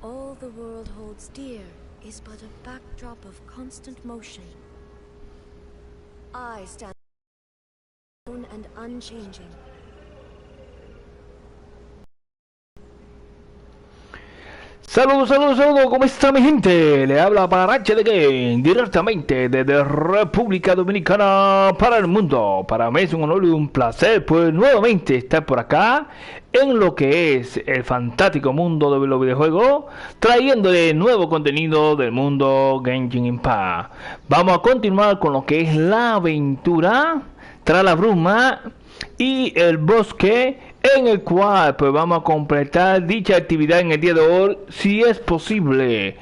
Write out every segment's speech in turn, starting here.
All the world holds dear is but a backdrop of constant motion. I stand alone and unchanging. Saludos, saludos, saludos, ¿cómo está mi gente? Le habla Parte de Game, directamente desde República Dominicana para el mundo. Para mí es un honor y un placer, pues nuevamente estar por acá en lo que es el fantástico mundo de los videojuegos, trayéndole nuevo contenido del mundo Genshin Impact. Vamos a continuar con lo que es la aventura tras la bruma y el bosque, en el cual pues vamos a completar dicha actividad en el día de hoy, si es posible.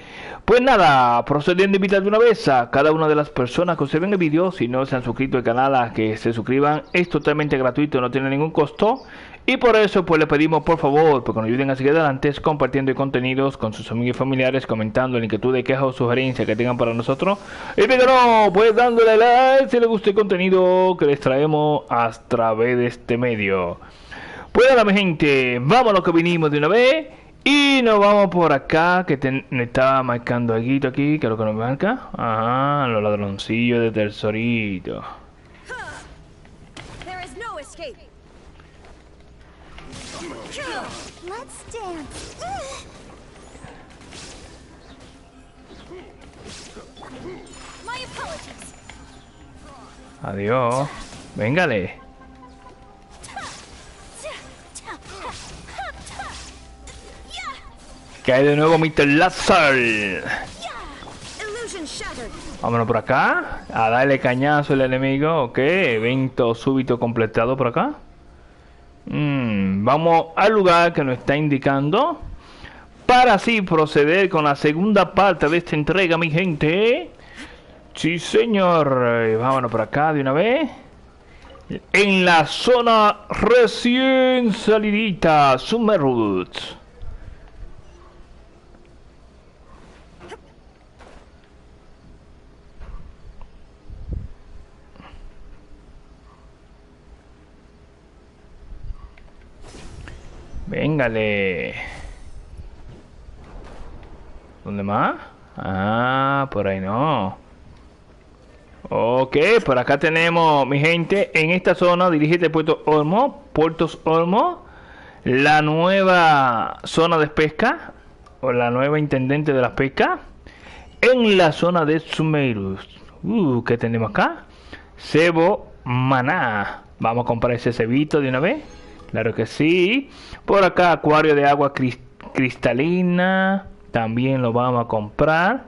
Pues nada, procediendo a invitar de una vez a cada una de las personas que observen el vídeo, si no se han suscrito al canal, a que se suscriban. Es totalmente gratuito, no tiene ningún costo. Y por eso pues le pedimos por favor, porque nos ayuden a seguir adelante, compartiendo contenidos con sus amigos y familiares, comentando la inquietud, quejas o sugerencias que tengan para nosotros. Y no, pues dándole like si les gusta el contenido que les traemos a través de este medio. Pues nada mi gente, vamos a lo que vinimos de una vez. Y nos vamos por acá, que me estaba marcando algo aquí, que es lo que nos marca. Ajá, los ladroncillos de tesorito. Let's dance. My apologies. Adiós. Véngale. Cae de nuevo Mr. Lazar. Vámonos por acá. A darle cañazo al enemigo. Ok, evento súbito completado por acá. Vamos al lugar que nos está indicando, para así proceder con la segunda parte de esta entrega, mi gente. Sí señor. Vámonos por acá de una vez. En la zona recién salidita, Summer Roots. Véngale. ¿Dónde más? Ah, por ahí no. Ok, por acá tenemos, mi gente, en esta zona, dirígete a Puertos Olmos, la nueva zona de pesca, o la nueva intendente de la pesca, en la zona de Sumerus. ¿Qué tenemos acá? Cebo maná. Vamos a comprar ese cebito de una vez. Claro que sí. Por acá acuario de agua cristalina. También lo vamos a comprar.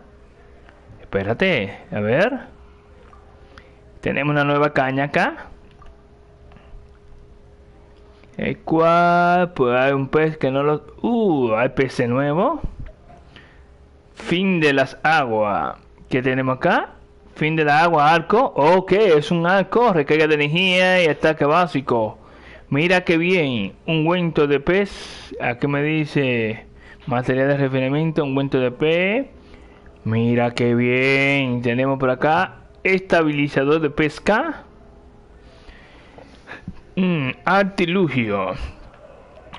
Espérate, a ver. Tenemos una nueva caña acá. El cual, pues hay un pez que no lo... hay pez nuevo. Fin de las aguas. ¿Qué tenemos acá? Fin de la agua, arco. Ok, es un arco, recarga de energía y ataque básico. Mira que bien, ungüento de pez. Aquí me dice material de refinamiento, ungüento de pez. Mira que bien. Tenemos por acá estabilizador de pesca. Artilugio.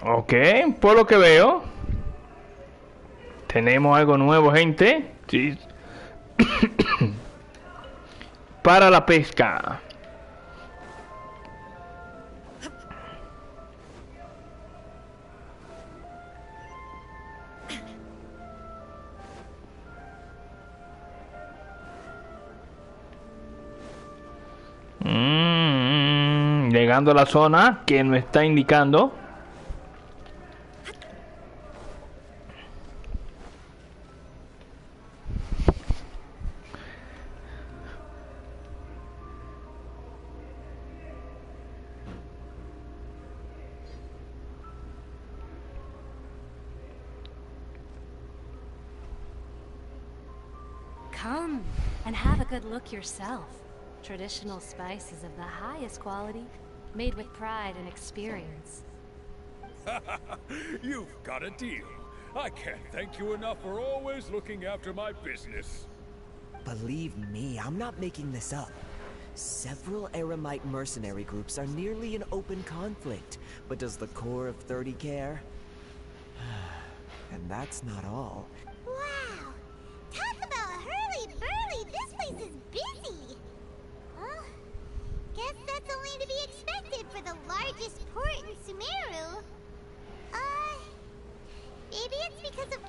Ok, por lo que veo tenemos algo nuevo, gente. Sí. Para la pesca. Llegando a la zona que nos está indicando. Come and have a good look yourself. Traditional spices of the highest quality, made with pride and experience. You've got a deal. I can't thank you enough for always looking after my business. Believe me, I'm not making this up. Several Eremite mercenary groups are nearly in open conflict, but does the core of 30 care? And that's not all. Wow! Talk about hurly-burly! This place is busy! Well, guess that's only to be expected for the largest port in Sumeru. Maybe it's because of...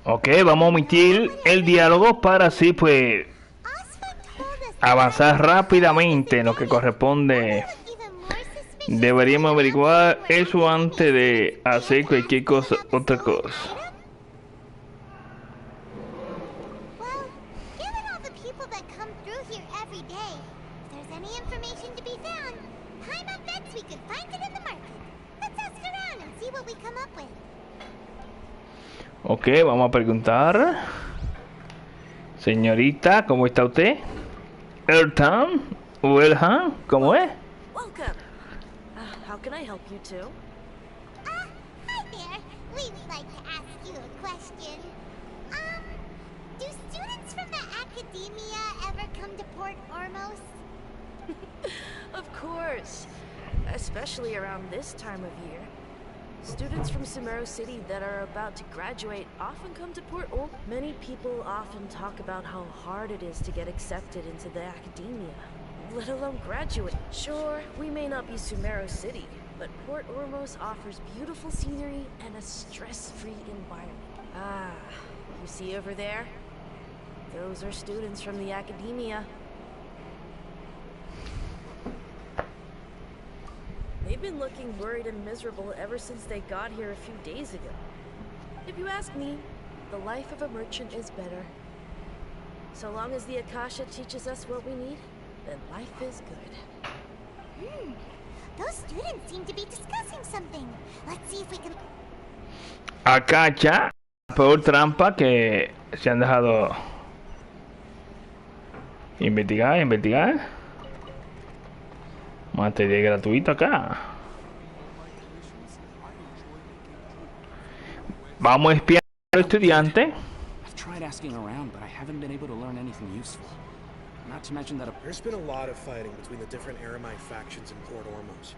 Ok, vamos a omitir el diálogo para así pues avanzar rápidamente en lo que corresponde. Deberíamos averiguar eso antes de hacer cualquier cosa, otra cosa. Ok, vamos a preguntar. Señorita, ¿cómo está usted? Están o Elhan, ¿cómo es? Welcome. How can I help you too? Hi there. We'd like to ask you a question. Do students from the academia ever come to Port Ormos? Of course. Especially around this time of year. Students from Sumeru City that are about to graduate often come to Port Ormos. Many people often talk about how hard it is to get accepted into the academia, let alone graduate. Sure, we may not be Sumeru City, but Port Ormos offers beautiful scenery and a stress-free environment. Ah, you see over there? Those are students from the academia. They've been looking worried and miserable ever since they got here a few days ago. If you ask me, the life of a merchant is better. So long as the Akasha teaches us what we need, then life is good. Those students seem to be discussing something. Let's see if we can... Akasha, por trampa que se han dejado investigar. Materia gratuita acá. Vamos a espiar al estudiante. I've tried asking around, but I haven't been able to learn anything useful. Not to mention that there's been a lot of fighting between the different Eremite factions in Port Ormos.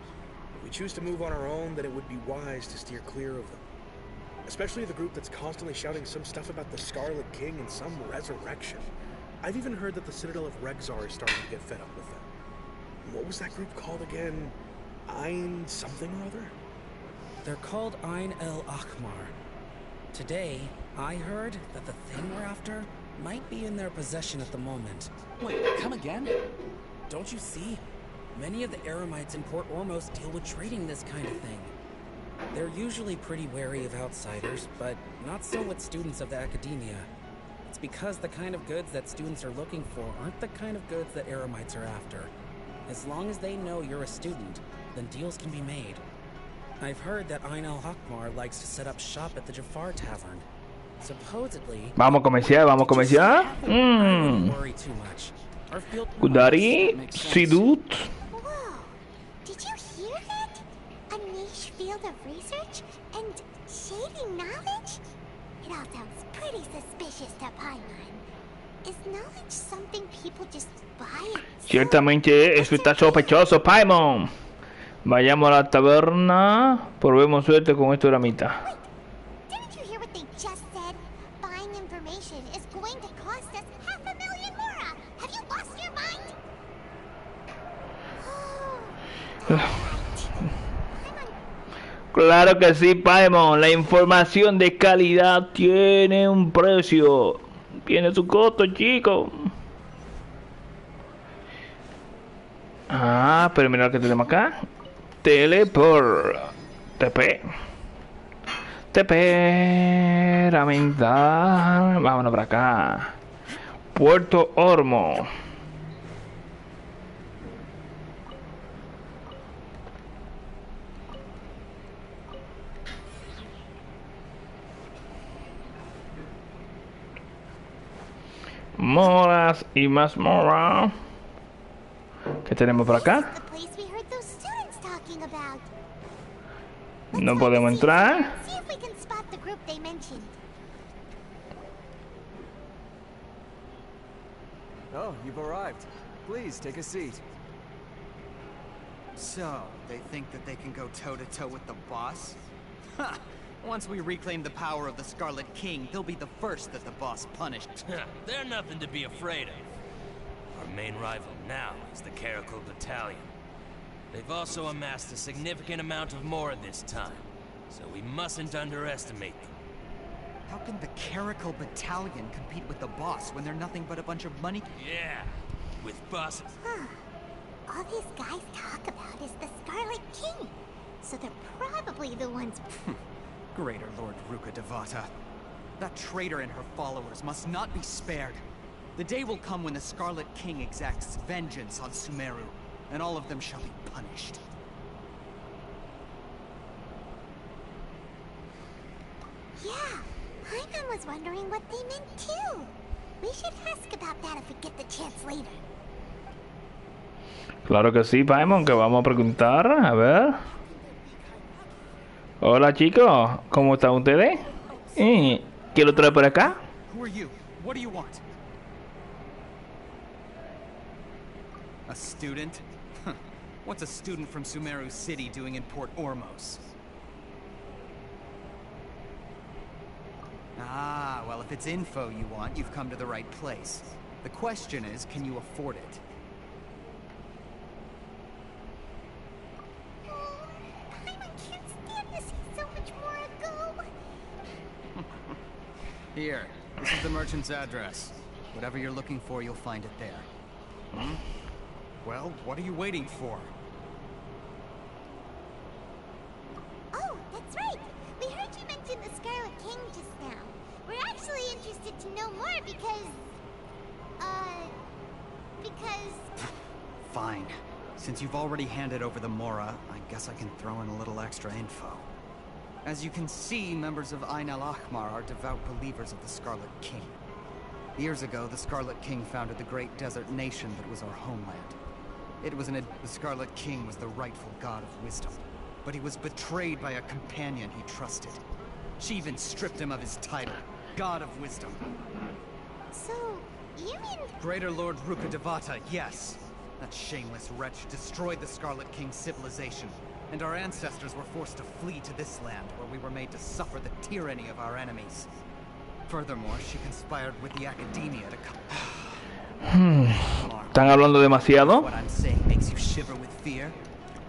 If we choose to move on our own, then it would be wise to steer clear of them. Especially the group that's constantly shouting some stuff about the Scarlet King and some resurrection. I've even heard that the Citadel of Rexar is starting to get fed up with them. What was that group called again? Ein something or other? They're called Ein El Akhmar. Today, I heard that the thing we're after might be in their possession at the moment. Wait, come again? Don't you see? Many of the Eremites in Port Ormos deal with trading this kind of thing. They're usually pretty wary of outsiders, but not so with students of the academia. It's because the kind of goods that students are looking for aren't the kind of goods that Eremites are after. As long as they know you're a student, then deals can be made. I've heard that Ein El Akhmar likes to set up shop at the Jafar Tavern. Supposedly... Vamos a comerciar. I wouldn't worry too much. Our field... Kudari, Sidut. Whoa! Did you hear that? A niche field of research and shady knowledge? It all sounds pretty suspicious to Paimon. Is knowledge something people just buy? Ciertamente eso está sospechoso, Paimon. Vayamos a la taberna. Probemos suerte con esta ramita. Wait, didn't you hear what they just said? Buying information is going to cost us 500,000 mora. Have you lost your mind? Claro que sí, Paimon. La información de calidad tiene un precio. Tiene su costo, chico. Ah, pero mira lo que tenemos acá. Teleport. TP. Ramentar. Vámonos para acá. Puerto Ormo. Moras y más mora. ¿Qué tenemos por acá? No podemos entrar. Oh, you've arrived. Please take a seat. So, they think that they can go toe-to-toe with the boss? Ha! Once we reclaim the power of the Scarlet King, they'll be the first that the boss punished. They're nothing to be afraid of. Our main rival now is the Caracal Battalion. They've also amassed a significant amount of more this time, so we mustn't underestimate them. How can the Caracal Battalion compete with the boss when they're nothing but a bunch of money? Yeah, with bosses. All these guys talk about is the Scarlet King, so they're probably the ones... Greater Lord Ruka Devata. That traitor and her followers must not be spared. The day will come when the Scarlet King exacts vengeance on Sumeru, and all of them shall be punished. Yeah, Paimon was wondering what they meant too. We should ask about that if we get the chance later. Claro que sí, Paimon, que vamos a preguntar, a ver. Hola chicos, ¿cómo están ustedes? ¿Quién lo trae por acá? Who are you? What do you want? A student? What's a student from Sumeru City doing in Port Ormos? Ah, well, if it's info you want, you've come to the right place. The question is, can you afford it? Paimon can't stand to see so much more ago. Here, this is the merchant's address. Whatever you're looking for, you'll find it there. Well, what are you waiting for? Oh, that's right. We heard you mention the Scarlet King just now. We're actually interested to know more because... Fine. Since you've already handed over the Mora, I guess I can throw in a little extra info. As you can see, members of Ain al-Ahmar are devout believers of the Scarlet King. Years ago, the Scarlet King founded the great desert nation that was our homeland. The Scarlet King was the rightful god of wisdom, but he was betrayed by a companion he trusted. She even stripped him of his title, God of Wisdom. So, you mean... Greater Lord Ruka Devata, yes. That shameless wretch destroyed the Scarlet King's civilization, and our ancestors were forced to flee to this land where we were made to suffer the tyranny of our enemies. Furthermore, she conspired with the academia to come... ¿Están hablando demasiado? What I'm saying makes you shiver with fear.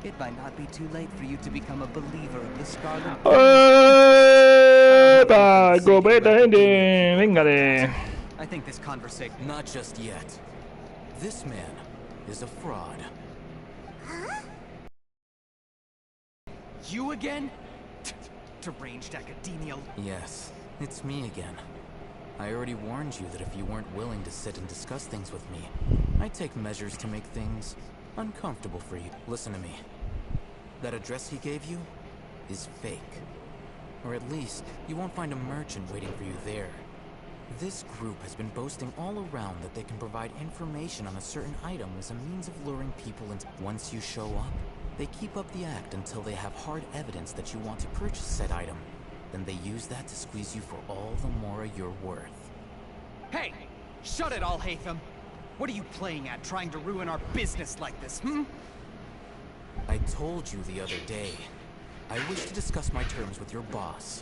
It might not be too late for you to become a believer of the Scarlet King. ¡Epa! ¡Copeta, gente! ¡Véngale! I think this conversation... Not just yet. This man is a fraud. Huh? You again? Deranged academia. Yes, it's me again. I already warned you that if you weren't willing to sit and discuss things with me, I'd take measures to make things uncomfortable for you. Listen to me. That address he gave you is fake. Or at least, you won't find a merchant waiting for you there. This group has been boasting all around that they can provide information on a certain item as a means of luring people in. Once you show up, they keep up the act until they have hard evidence that you want to purchase said item. Then they use that to squeeze you for all the more you're worth. Hey! Shut it all, Hatham! What are you playing at, trying to ruin our business like this, I told you the other day. I wish to discuss my terms with your boss.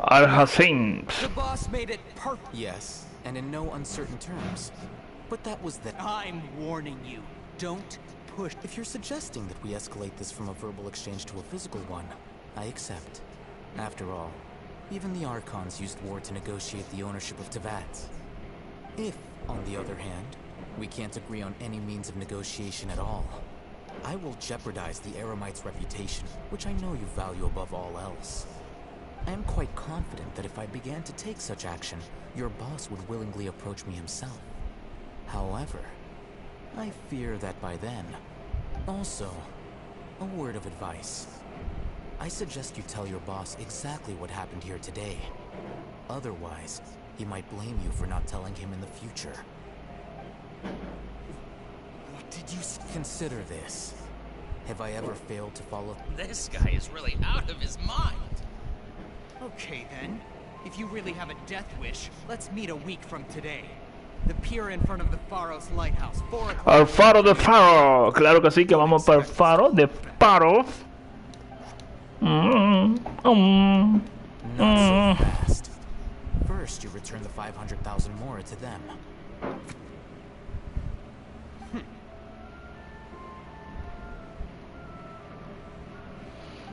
Al-Hassim. The boss made it perfect. Yes, and in no uncertain terms. But that was that. I'm warning you. Don't push. If you're suggesting that we escalate this from a verbal exchange to a physical one, I accept. After all, even the Archons used war to negotiate the ownership of Teyvat. If, on the other hand, we can't agree on any means of negotiation at all, I will jeopardize the Eremite's reputation, which I know you value above all else. I am quite confident that if I began to take such action, your boss would willingly approach me himself. However, I fear that by then... Also, a word of advice. I suggest you tell your boss exactly what happened here today. Otherwise, he might blame you for not telling him in the future. What did you consider this? Have I ever failed to follow? This guy is really out of his mind. Okay then. If you really have a death wish, let's meet a week from today. The pier in front of the Faro's lighthouse. Al faro de Faro. Claro que sí, que vamos para el faro de Faro. Not so fast. First, you return the 500,000 mora to them.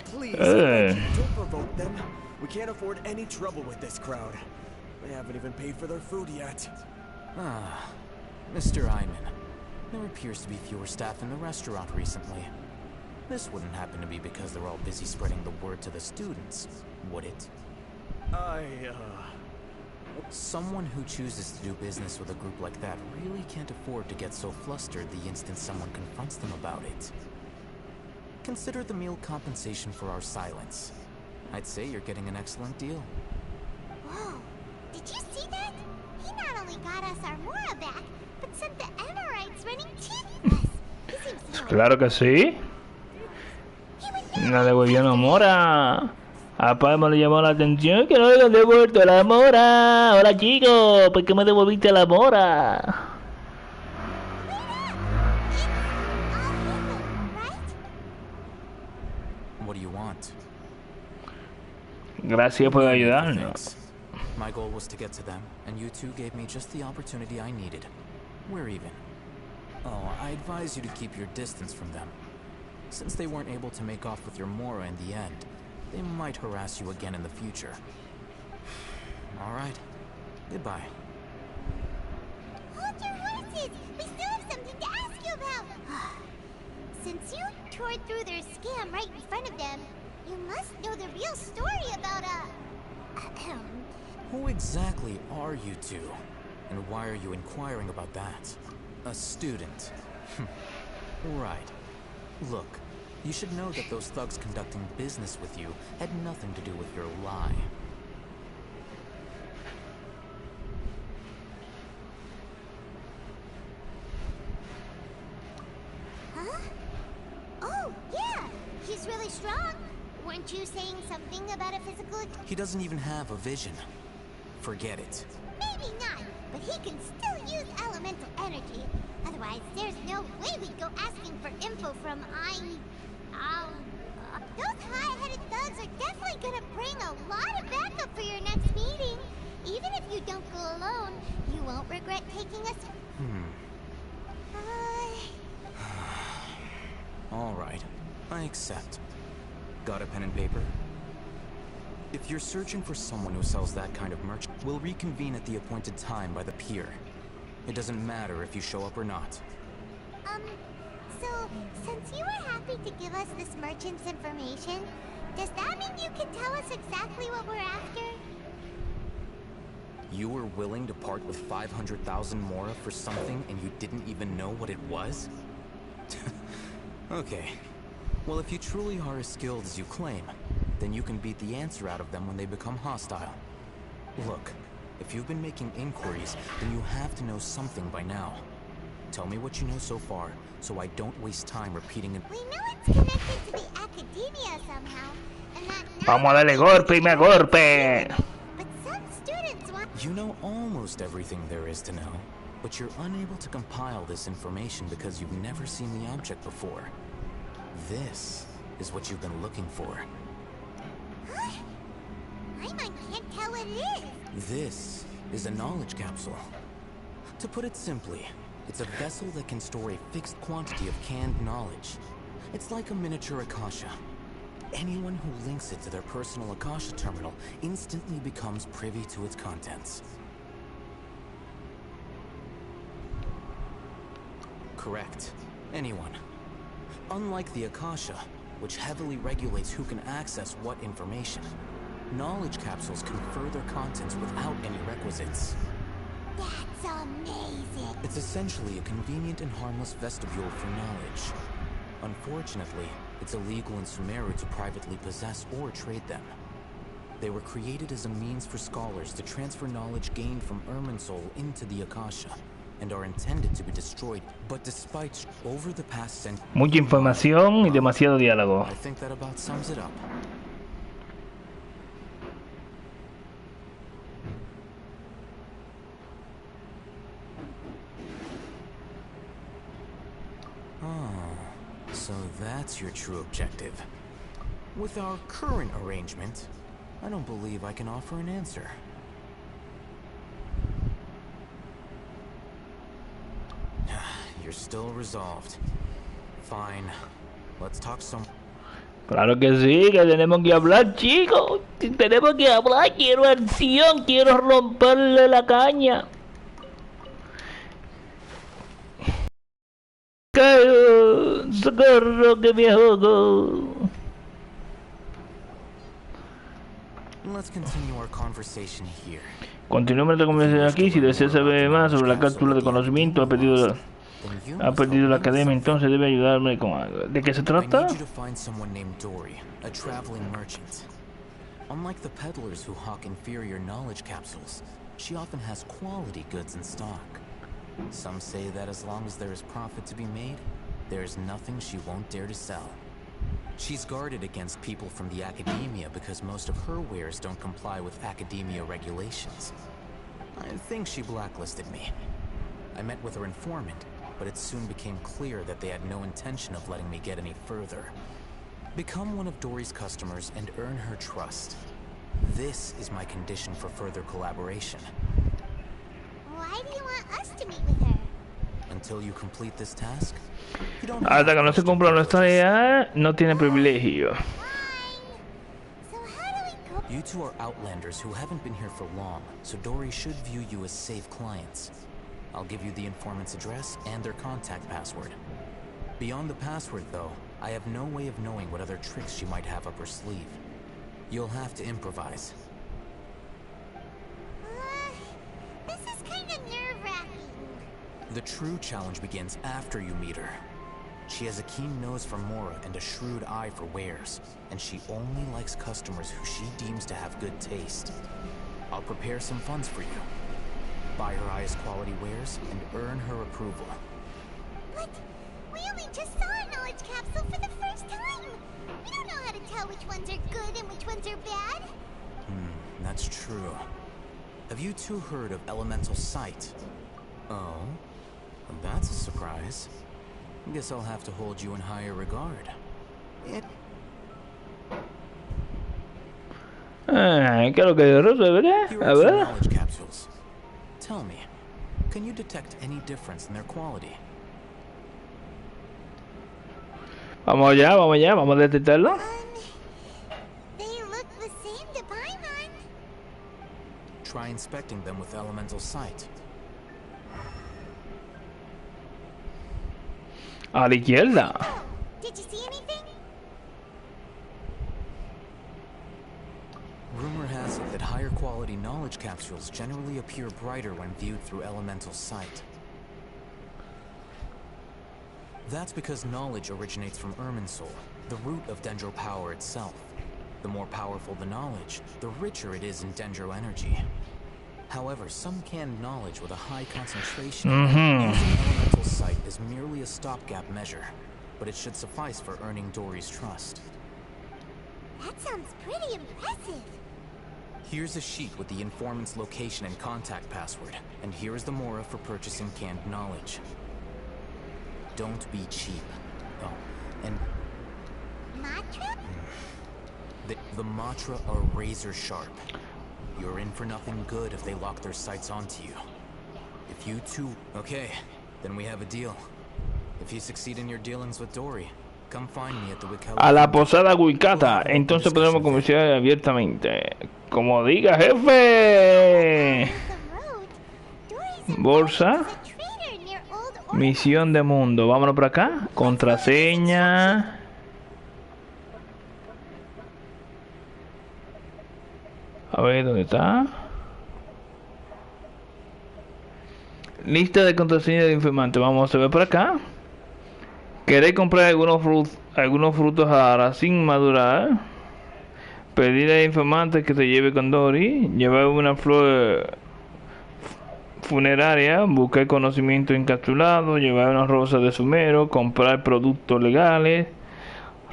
Please, don't provoke them. We can't afford any trouble with this crowd. They haven't even paid for their food yet. Ah, Mr. Iman. There appears to be fewer staff in the restaurant recently. This wouldn't happen to be because they're all busy spreading the word to the students, would it? Someone who chooses to do business with a group like that really can't afford to get so flustered the instant someone confronts them about it. Consider the meal compensation for our silence. I'd say you're getting an excellent deal. Whoa, did you see that? He not only got us our mora back, but sent the Emirites running teeth us. He seems Claro que sí. Nos devolvió una mora. A Palma le llamó la atención que no le han devuelto la mora. Hola chicos, ¿por qué me devolviste la mora? What do you want? Gracias por ayudarnos. My goal was to get to them, and you two gave me just the opportunity I needed. We're even. Oh, I advise you to keep your distance from them. Since they weren't able to make off with your mora in the end, they might harass you again in the future. All right. Goodbye. Hold your horses! We still have something to ask you about! Since you tore through their scam right in front of them, you must know the real story about, Who exactly are you two? And why are you inquiring about that? A student. Right. Look, you should know that those thugs conducting business with you had nothing to do with your lie. Huh? Oh, yeah! He's really strong. Weren't you saying something about a physical... He doesn't even have a vision. Forget it. Maybe not, but he can still use elemental energy. Otherwise, there's no way we'd go asking for info from those high-headed thugs are definitely gonna bring a lot of backup for your next meeting. Even if you don't go alone, you won't regret taking us... All right, I accept. Got a pen and paper? If you're searching for someone who sells that kind of merch, we'll reconvene at the appointed time by the pier. It doesn't matter if you show up or not. So, since you were happy to give us this merchant's information, does that mean you can tell us exactly what we're after? You were willing to part with 500,000 mora for something and you didn't even know what it was? Okay. Well, if you truly are as skilled as you claim, then you can beat the answer out of them when they become hostile. Look, if you've been making inquiries, then you have to know something by now. Tell me what you know so far, so I don't waste time repeating it. We know it's connected to the academia somehow, and that... Vamos a darle golpe y me golpe. But some students want... You know almost everything there is to know, but you're unable to compile this information because you've never seen the object before. This is what you've been looking for. Huh? I can't tell what it is. This is a knowledge capsule. To put it simply, it's a vessel that can store a fixed quantity of canned knowledge. It's like a miniature Akasha. Anyone who links it to their personal Akasha terminal instantly becomes privy to its contents. Correct. Anyone. Unlike the Akasha, which heavily regulates who can access what information, knowledge capsules confer their contents without any requisites. That's amazing. It's essentially a convenient and harmless vestibule for knowledge. Unfortunately, it's illegal in Sumeru to privately possess or trade them. They were created as a means for scholars to transfer knowledge gained from Irminsul into the Akasha, and are intended to be destroyed. But despite over the past century, mucha información y demasiado diálogo. I think that about sums it up. So that's your true objective. With our current arrangement, I don't believe I can offer an answer. You're still resolved. Fine. Let's talk some. Claro que sí, que tenemos que hablar, chicos. Tenemos que hablar. Quiero acción, quiero romperle la caña. Caigo, socorro que me ahogo. Let's continue our conversation here. Continuemos la conversación aquí. Si desea saber más sobre la cápsula de conocimiento, ha perdido la academia, entonces debe ayudarme con algo. ¿De qué se trata? I need you to find someone named Dory, a traveling merchant. Unlike the peddlers who hawk inferior knowledge capsules, she often has quality goods in stock. Some say that as long as there is profit to be made, there is nothing she won't dare to sell. She's guarded against people from the academia because most of her wares don't comply with academia regulations. I think she blacklisted me. I met with her informant, but it soon became clear that they had no intention of letting me get any further. Become one of Dory's customers and earn her trust. This is my condition for further collaboration. Why do you want us to meet with her? Until you complete this task, you don't Hasta que no se cumpla nuestra idea, no tiene privilegio. You two are outlanders who haven't been here for long, so Dory should view you as safe clients. I'll give you the informant's address and their contact password. Beyond the password, though, I have no way of knowing what other tricks she might have up her sleeve. You'll have to improvise. This is kind of nerve-wracking. The true challenge begins after you meet her. She has a keen nose for Mora and a shrewd eye for wares, and she only likes customers who she deems to have good taste. I'll prepare some funds for you. Buy her highest quality wares and earn her approval. But we only just saw a knowledge capsule for the first time. We don't know how to tell which ones are good and which ones are bad. That's true. Have you two heard of elemental sight? Oh, that's a surprise. Guess I'll have to hold you in higher regard. ¿Qué es lo que resuelve? A ver. Knowledge capsules. Tell me, can you detect any difference in their quality? Vamos allá, vamos a detectarlo. They look the same to Paimon. Try inspecting them with elemental sight. A la izquierda. Did you see anything? Rumor has it that higher quality knowledge capsules generally appear brighter when viewed through elemental sight. That's because knowledge originates from Irminsul, the root of Dendro power itself. The more powerful the knowledge, the richer it is in Dendro energy. However, some canned knowledge with a high concentration using elemental sight is merely a stopgap measure, but it should suffice for earning Dory's trust. That sounds pretty impressive. Here's a sheet with the informant's location and contact password, and here is the Mora for purchasing canned knowledge. Don't be cheap. Oh, and Matra? the Matra are razor sharp. You're in for nothing good if they lock their sights onto you. If you two... Okay, then we have a deal. If you succeed in your dealings with Dory, come find me at the Wickel. A la posada Wicata, entonces podemos comerciar abiertamente. Como diga, jefe. Bolsa. Misión de mundo. Vámonos por acá. Contraseña. A ver, ¿dónde está? Lista de contraseña de informante. Vamos a ver por acá. ¿Queréis comprar algunos frutos ahora sin madurar? Pedir al informante que se lleve con Dory. Llevar una flor funeraria. Buscar conocimiento encapsulado. Llevar una rosa de sumero. Comprar productos legales.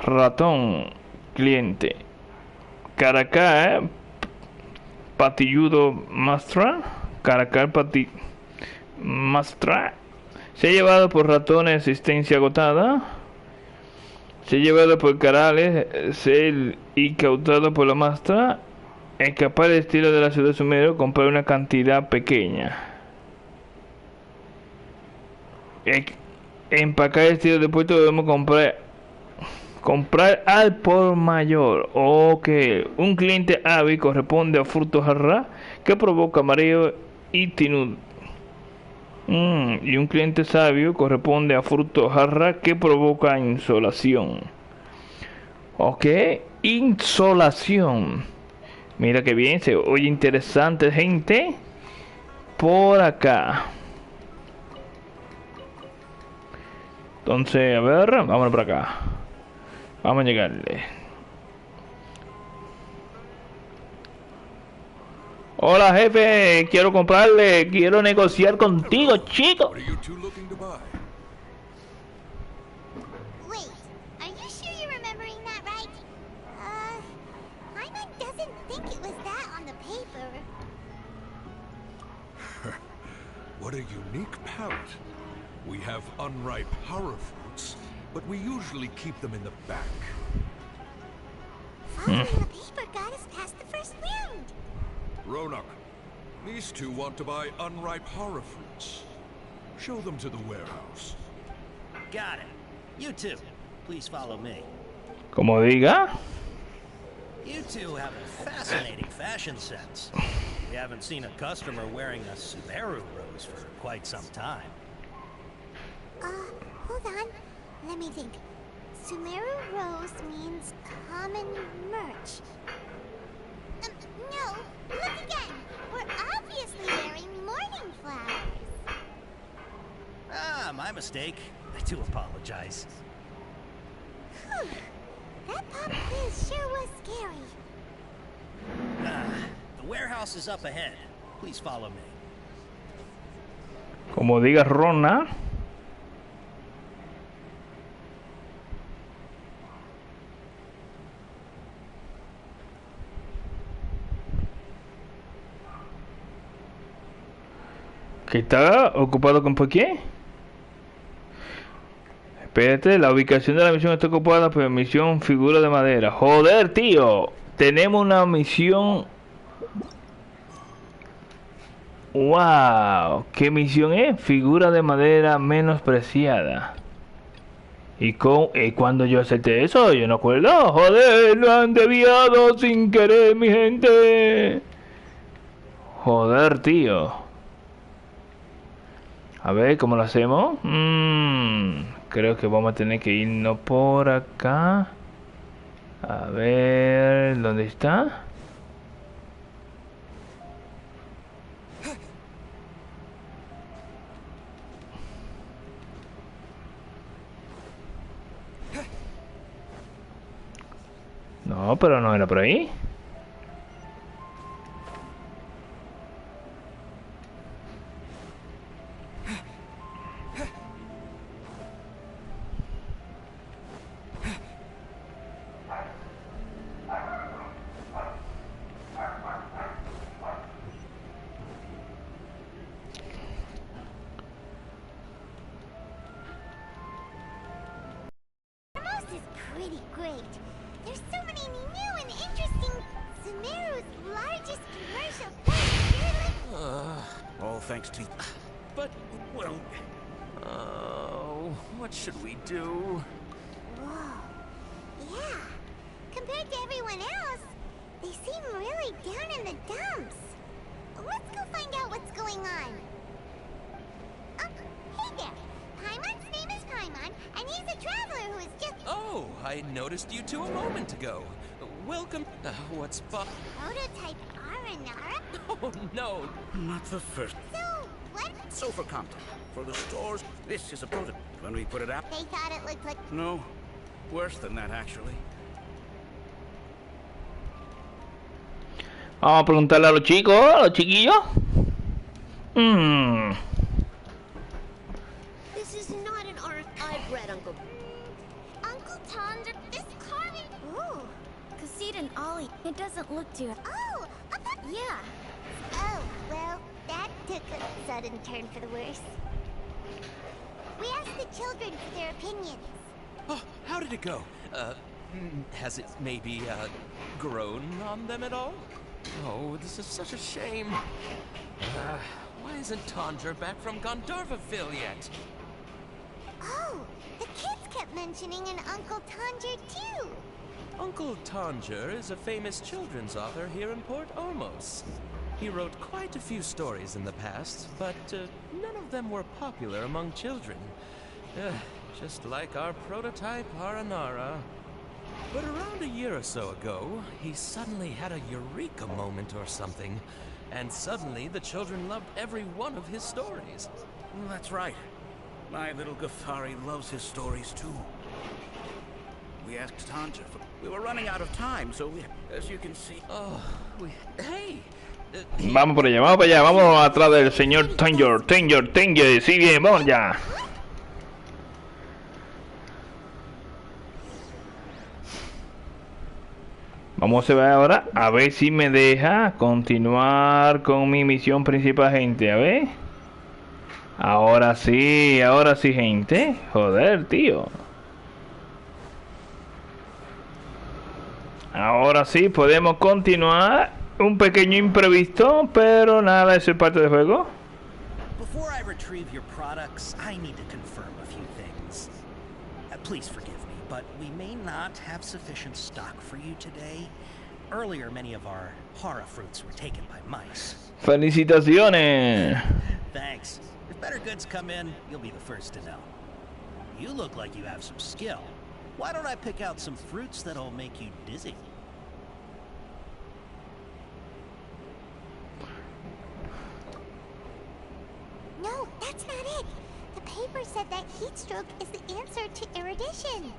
Ratón. Cliente. Caracá. Patilludo Mastra. Caracal Mastra. Se ha llevado por ratones existencia agotada. Se ha llevado por carales. Ser incautado por la Mastra. escapar del estilo de la ciudad sumerio, comprar una cantidad pequeña. Empacar el estilo de puesto, debemos comprar al por mayor. Ok, un cliente hábil corresponde a frutos jarra que provoca mareo y tinud. Y un cliente sabio corresponde a frutos jarra que provoca insolación. Ok, insolación. Mira que bien, se oye interesante, gente. Por acá. Entonces, a ver, vámonos por acá. Vamos a llegarle. Hola, jefe. Quiero comprarle. Quiero negociar contigo, chico. What are you two looking to buy? Wait, are you sure you're remembering that right? Paimon doesn't think it was that on the paper. What a unique palate. We have unripe horror fruits, but we usually keep them in the back. Following the paper got us past the first round. Ronak, these two want to buy unripe horror fruits. Show them to the warehouse. Got it. You two, please follow me. Como diga. You two have a fascinating fashion sense. We haven't seen a customer wearing a Sumeru rose for quite some time. Hold on. Let me think. Sumeru rose means common merch. No, look again. We're obviously wearing morning flowers. Ah, my mistake. I do apologize. Whew. That pop quiz sure was scary. The warehouse is up ahead. Please follow me. Como diga Rona. ¿Que está ocupado con por qué? Espérate, la ubicación de la misión está ocupada por misión figura de madera. Joder, tío. Tenemos una misión. Wow. ¿Qué misión es? Figura de madera menospreciada. ¿Y cuando yo acepté eso? Yo no acuerdo. Joder, lo han desviado sin querer, mi gente. Joder, tío. A ver, ¿cómo lo hacemos? Creo que vamos a tener que irnos por acá. A ver, ¿dónde está? No, pero no era por ahí. Pretty great. There's so many new and interesting. Sumeru's largest commercial bank. All thanks to... But, well... Oh, what should we do? Whoa. Yeah. Compared to everyone else, they seem really down in the dumps. Let's go find out what's going on. Hey there. Paimon's name is Paimon, and he's a traveler who is just... Oh, I noticed you two a moment ago. Welcome. What's Prototype Aranara? Oh, no. Not the first. So, what? So for content. For the stores, this is a prototype. When we put it out... They thought it looked like... No. Worse than that, actually. Vamos a preguntarle a los chicos, a los chiquillos. This is not an art I've read, Uncle. Uncle Tom, this carving... Ooh. Kassid and Ollie, it doesn't look too... Oh, yeah. Oh, well, that took a sudden turn for the worse. We asked the children for their opinions. Oh, how did it go? Has it maybe, grown on them at all? Oh, this is such a shame. Why isn't Tondra back from Gondorvaville yet? Oh, the kids kept mentioning an Uncle Tanger too. Uncle Tanger is a famous children's author here in Port Ormos. He wrote quite a few stories in the past, but none of them were popular among children. Just like our prototype Aranara. But around a year or so ago, he suddenly had a eureka moment or something. And suddenly the children loved every one of his stories. That's right. My little Ghaffari loves his stories too. We asked Tanja for... We were running out of time, so we, as you can see... Oh, hey! Vamos por allá, vamos para allá, vamos atrás del señor Tanger, sí bien, vamos ya. Vamos a ver ahora, a ver si me deja continuar con mi misión principal, gente, a ver. Ahora sí, gente. Joder, tío. Ahora sí, podemos continuar. Un pequeño imprevisto, pero nada, eso es parte del juego. Before I retrieve your products, I need to confirm a few things. Please forgive me, but we may not have sufficient stock for you today. Earlier, many of our hara fruits were taken by mice. Felicitaciones. Thanks. If better goods come in, you'll be the first to know. You look like you have some skill. Why don't I pick out some fruits that'll make you dizzy? No, that's not it. The paper said that heat stroke is the answer to erudition.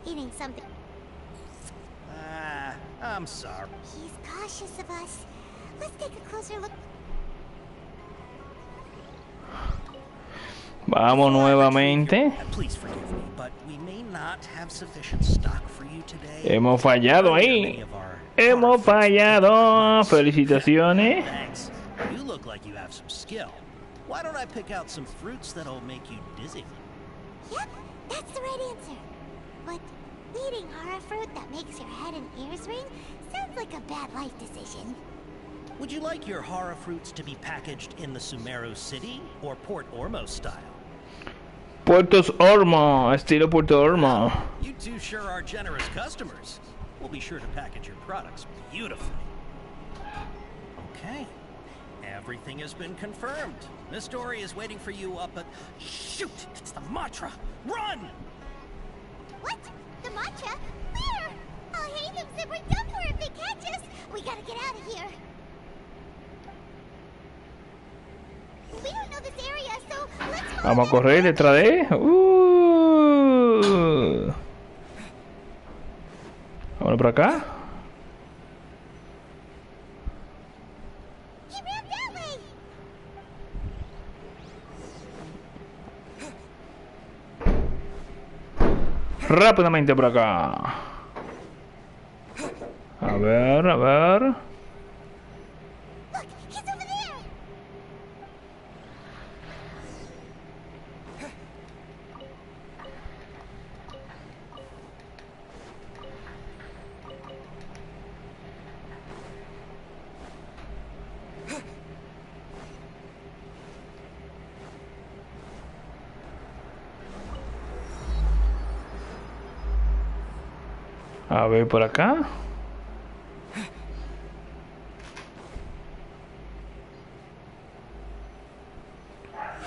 Eating something. I'm sorry. He's cautious of us. Let's take a closer look. Vamos nuevamente. Please forgive me, but we may not have sufficient stock for you today. Hemos fallado ahí. Hemos fallado. Felicitaciones. Thanks. You look like you have some skill. Why don't I pick out some fruits that'll make you dizzy? Yep, that's the right answer. But eating hara fruit that makes your head and ears ring sounds like a bad life decision. Would you like your hara fruits to be packaged in the Sumeru City or Port Ormos style? Puertos Ormos, estilo Puerto Ormos. You two sure are generous customers. We'll be sure to package your products beautifully. Okay. Everything has been confirmed. Miss Dory is waiting for you up at... Shoot! It's the Matra! Run! What? The Matra? Where? I'll hate him, so we're done for if they catch us. We gotta get out of here. We don't know this area, so let's... Vamos a correr detrás de... Vamos por acá. Rápidamente por acá. A ver, a ver. A ver por acá.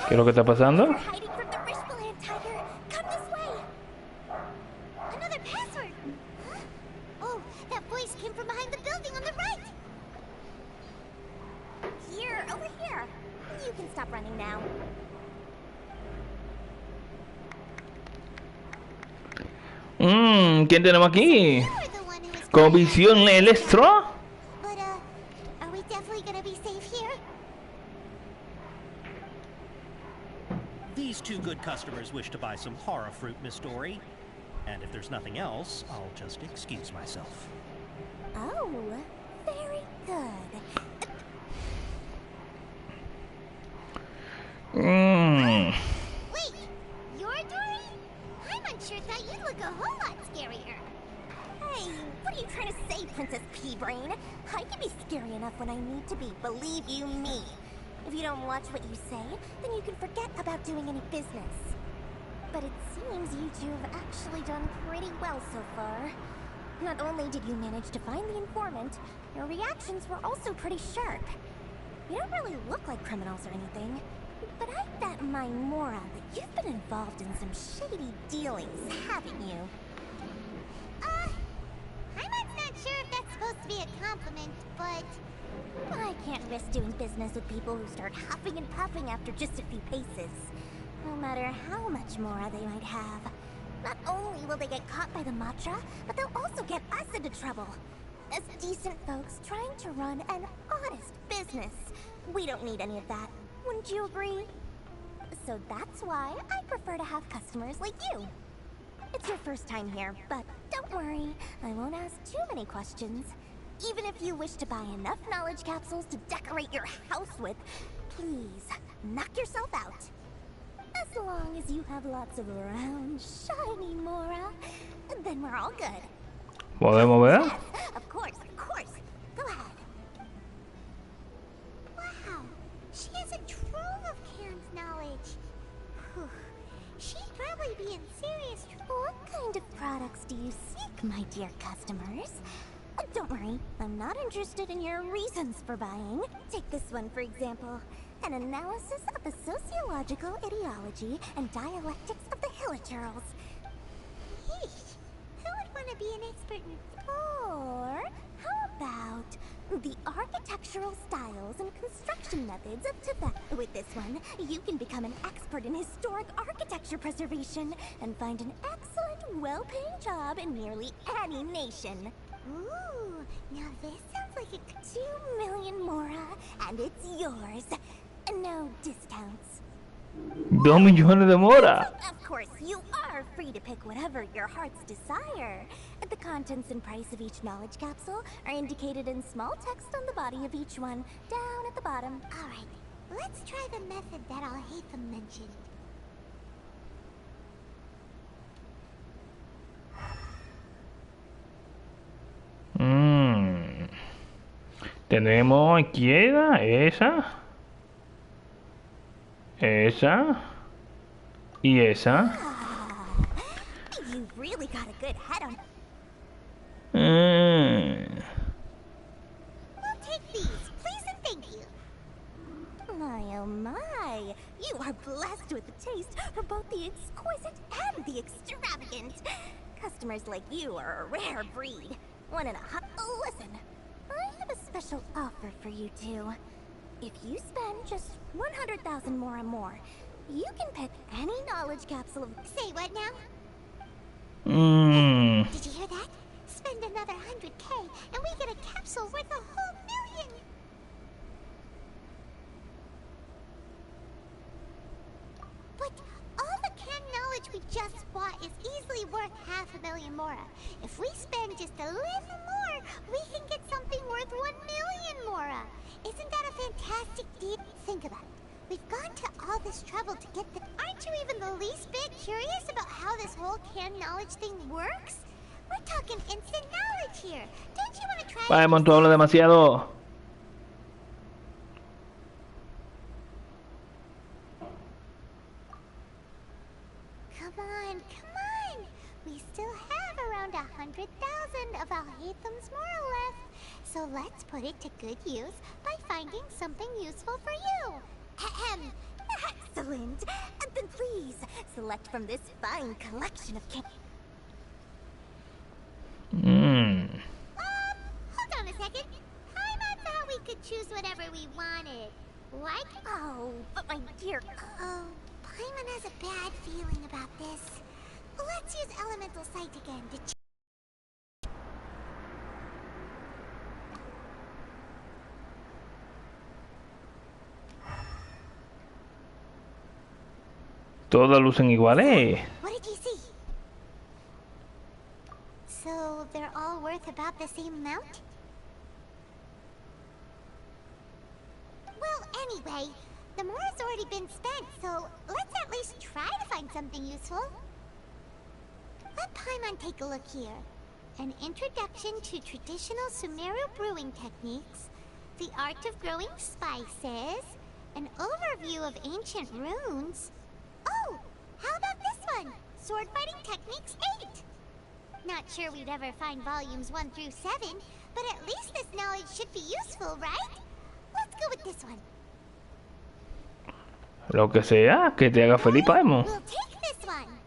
¿Qué es lo que está pasando? ¿Quién tenemos aquí? Con visión electro. These two good customers wish to buy some hara fruit, Miss Dory. And if there's nothing else, I'll just excuse myself. Oh, very good. Wait, you're Dory? I'm unsure that you look a whole lot scarier. Hey, what are you trying to say, Princess P-Brain. I can be scary enough when I need to be, believe you me. If you don't watch what you say, then you can forget about doing any business. But it seems you two have actually done pretty well so far. Not only did you manage to find the informant, your reactions were also pretty sharp. You don't really look like criminals or anything, but I bet my Mora that you've been involved in some shady dealings, haven't you? I'm not sure if that's supposed to be a compliment, but I can't risk doing business with people who start huffing and puffing after just a few paces. No matter how much Mora they might have. Not only will they get caught by the Matra, but they'll also get us into trouble. As decent folks trying to run an honest business. We don't need any of that. Wouldn't you agree? So that's why I prefer to have customers like you. It's your first time here, but don't worry. I won't ask too many questions. Even if you wish to buy enough knowledge capsules to decorate your house with, please, knock yourself out. As long as you have lots of round, shiny Mora, then we're all good. ¿Podemos ver? Yes, of course. Go ahead. Wow, she has a trove of canned knowledge. Whew. She'd probably be in serious trouble. What kind of products do you seek, my dear customers? Don't worry, I'm not interested in your reasons for buying. Take this one, for example. An analysis of the sociological ideology and dialectics of the Hilichurls. Yeesh, who would want to be an expert in... Or how about the architectural styles and construction methods of Tibet? With this one, you can become an expert in historic architecture preservation and find an excellent, well-paying job in nearly any nation. Ooh, now this sounds like a 2 million Mora, and it's yours. No discounts. 2 millones de Mora. Of course, you are free to pick whatever your heart's desire. The contents and price of each knowledge capsule are indicated in small text on the body of each one, down at the bottom. Alright, let's try the method that I'll hate them mentioned. Tenemos izquierda, esa y esa. You really got a good head on. We'll take these, please and thank you. My oh my, you are blessed with a taste for both the exquisite and the extravagant. Customers like you are a rare breed. One in a hot. Listen, I have a special offer for you two. If you spend just 100,000 more, you can pick any knowledge capsule of... Say what now? Did you hear that? Spend another 100K and we get a capsule worth a whole million! But all the canned knowledge we just bought is easily worth 500,000 Mora. If we spend just a little more, we can get something worth 1 million Mora. Isn't that a fantastic deal? Think about it. We've gone to all this trouble to get the... Aren't you even the least bit curious about how this whole canned knowledge thing works? We're talking instant knowledge here. Don't you want to try... Paimon, tú hablas demasiado. Come on. We still have around 100,000 of Al-Haytham's Mora left. So let's put it to good use by finding something useful for you. Ahem. Excellent. Then please, select from this fine collection of hold on a second. I thought we could choose whatever we wanted. Like? Oh, but my dear... Oh, Paimon has a bad feeling about this. Let's use Elemental Sight again to... Todas lucen iguales. What did you see? So they're all worth about the same amount? Well, anyway, the Mora's already been spent, so let's at least try to find something useful. Let Paimon take a look here. An introduction to traditional Sumeru brewing techniques, the art of growing spices, an overview of ancient runes. Oh, how about this one? Sword fighting techniques 8. Not sure we'd ever find volumes 1 through 7, but at least this knowledge should be useful, right? Let's go with this one. Lo que sea, que te haga feliz, Paimon. We'll take this one.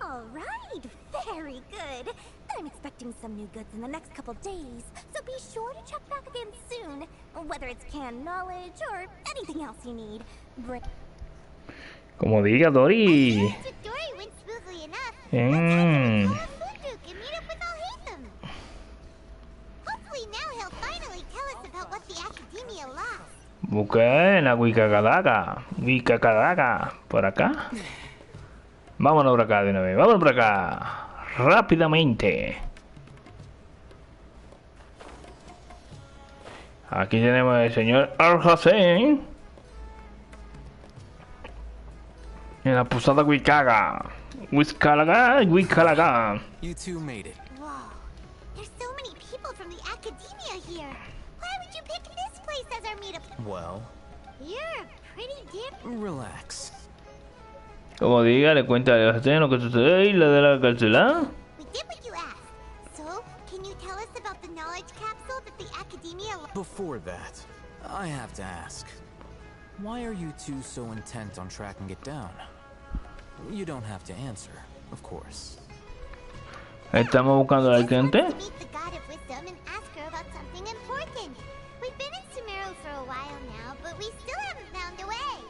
All right, very good. I'm expecting some new goods in the next couple days, so be sure to check back again soon. Whether it's canned knowledge or anything else you need. Como diga Dory. Dory went smoothly enough. Hopefully now he'll finally tell us about what the academia lost. Buena, Wikakadaga. Por acá. Vámonos por acá de una vez. Vámonos por acá. Rápidamente. Aquí tenemos al señor Arconte en la posada Wikalaga. You two made it. Whoa, there's so many people from the academia here. Why would you pick this place as our meetup? Well, You're pretty damn... relax. Como diga, le cuenta a Estén lo que sucede y le da la cárcel. We did what you asked. So, can you tell us about the knowledge capsule that the academia... Before that, I have to ask, why are you two so intent on tracking it down? You don't have to answer, of course. Estamos buscando al Arconte. Meet the god of wisdom and ask her about something important. We've been in Sumeru for a while now, but we still haven't found a way.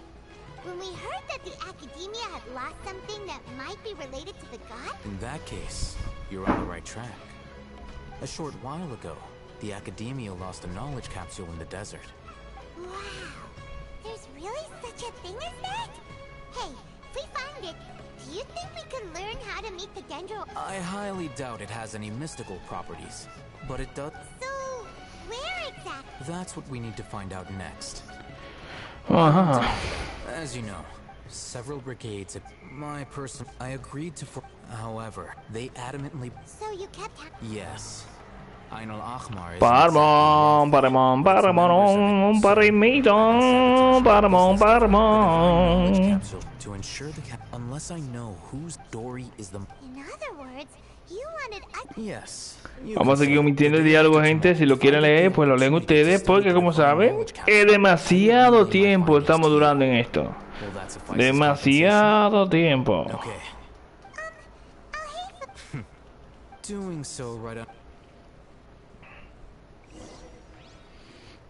When we heard that the academia had lost something that might be related to the god... In that case, you're on the right track. A short while ago, the academia lost a knowledge capsule in the desert. Wow, there's really such a thing as that? Hey, if we find it, do you think we can learn how to meet the dendro... I highly doubt it has any mystical properties, but it does... So, where exactly? That's what we need to find out next. As you know, several brigades at my person... I agreed to... However, they adamantly... So you kept... Yes. Ainul Akhmar is... To ensure the unless I know whose Dory is the... In other words, you wanted... Yes. Vamos a seguir omitiendo el diálogo, gente. Si lo quieren leer, pues lo leen ustedes, porque como saben, es demasiado tiempo estamos durando en esto. Demasiado tiempo. Doing so right up.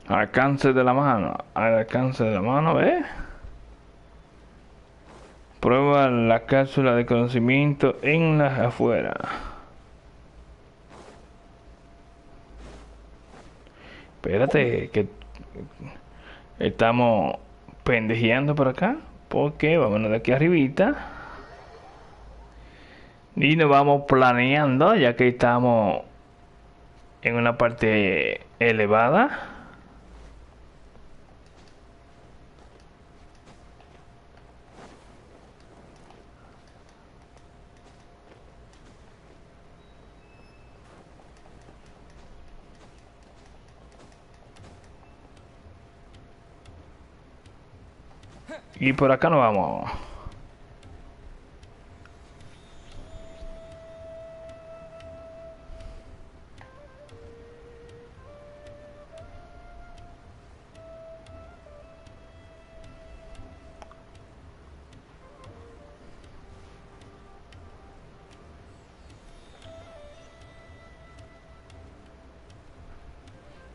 Alcance de la mano. Al alcance de la mano, ¿ves? Prueba la cápsula de conocimiento en las afueras. Espérate, que estamos pendejeando por acá. Porque vámonos de aquí arribita. Y nos vamos planeando, ya que estamos en una parte elevada. Y por acá nos vamos.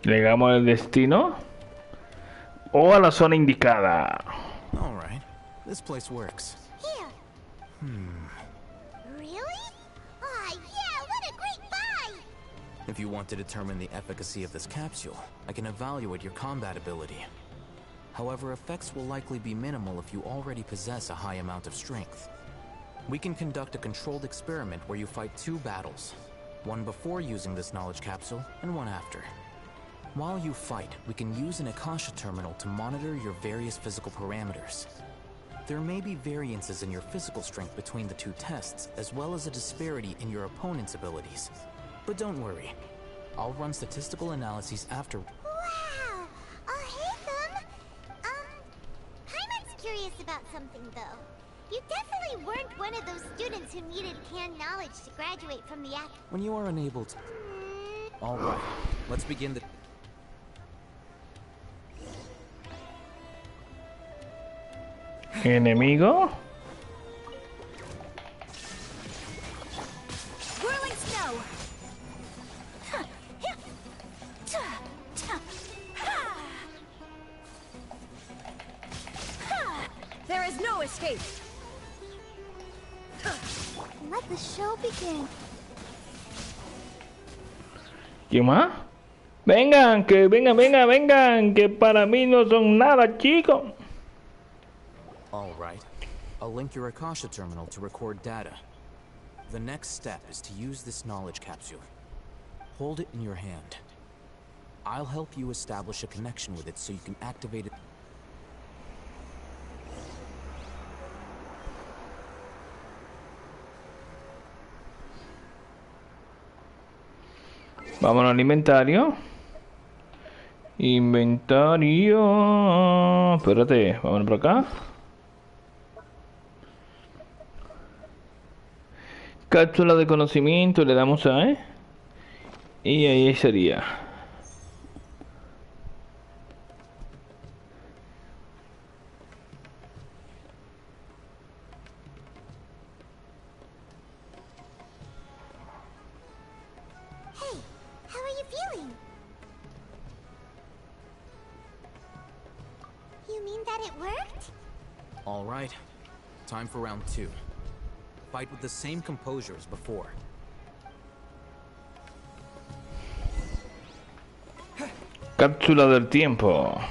Llegamos al destino o a la zona indicada. All right, this place works. Here. Really? Ah, yeah, what a great buy! If you want to determine the efficacy of this capsule, I can evaluate your combat ability. However, effects will likely be minimal if you already possess a high amount of strength. We can conduct a controlled experiment where you fight 2 battles, one before using this knowledge capsule and one after. While you fight, we can use an Akasha terminal to monitor your various physical parameters. There may be variances in your physical strength between the 2 tests, as well as a disparity in your opponent's abilities. But don't worry. I'll run statistical analyses after. Wow! Paimon's curious about something, though. You definitely weren't one of those students who needed canned knowledge to graduate from the act. When you are unable to... Alright, let's begin the... Enemigo. Whirling snow. There is no escape. Let the show begin. ¿Quién más? Vengan, que para mí no son nada, chicos. Alright. I'll link your Akasha terminal to record data. The next step is to use this knowledge capsule. Hold it in your hand. I'll help you establish a connection with it so you can activate it. Vámonos al inventario. Inventario. Espérate, vámonos por acá. Cápsula de conocimiento, le damos a y ahí sería. Hey, how are you feeling? You mean that it worked? All right. Time for round 2. Fight with the same composure as before. Cápsula del tiempo.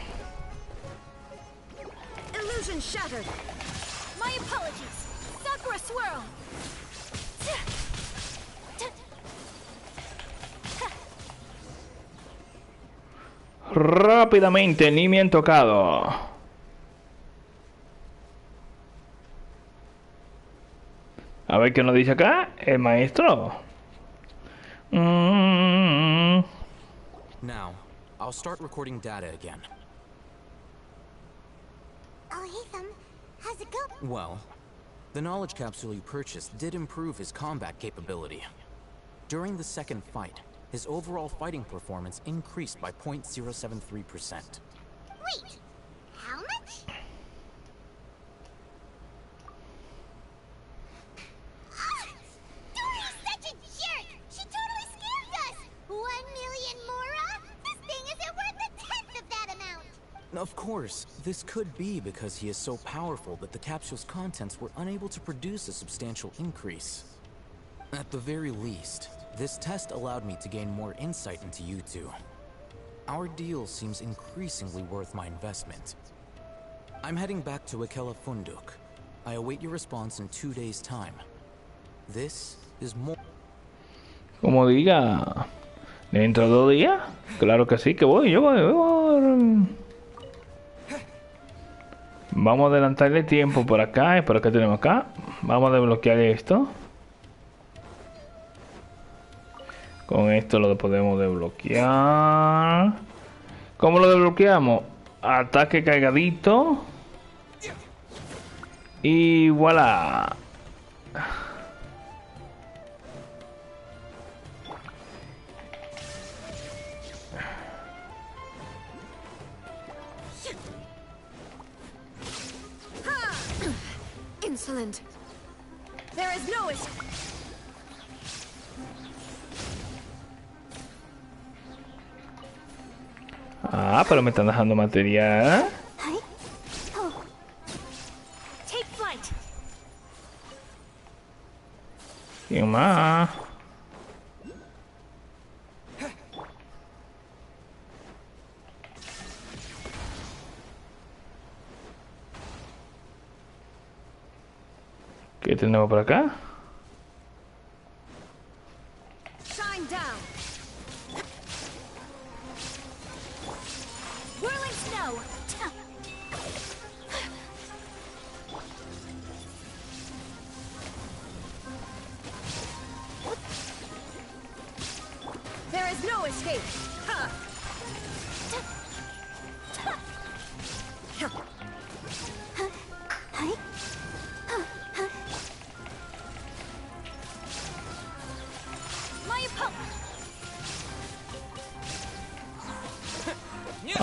Illusion shattered. My apologies. Sakura swirl. Rápidamente, ni me han tocado. A ver qué nos dice acá el maestro. Now, I'll start recording data again. Oh, Ethan, how's it go? Well, the knowledge capsule you purchased did improve his combat capability. During the second fight, his overall fighting performance increased by 0.073%. Wait, how much? Dory's such a jerk! She totally scammed us! 1 million mora? This thing isn't worth a tenth of that amount! Of course, this could be because he is so powerful that the capsule's contents were unable to produce a substantial increase. At the very least, this test allowed me to gain more insight into you two. Our deal seems increasingly worth my investment. I'm heading back to Ikela Funduk. I await your response in 2 days' time. This is more... Como diga, ¿dentro de 2 días? Claro que sí, que voy, yo voy. Vamos a adelantarle tiempo por acá y por acá tenemos acá. Vamos a desbloquear esto. Con esto lo podemos desbloquear. ¿Cómo lo desbloqueamos? Ataque cargadito. Y voilà. Insolent. There is no escape. Ah, pero me están dejando material. Take flight. ¿Quién más? ¿Qué tenemos por acá? Shine down. Whirling snow.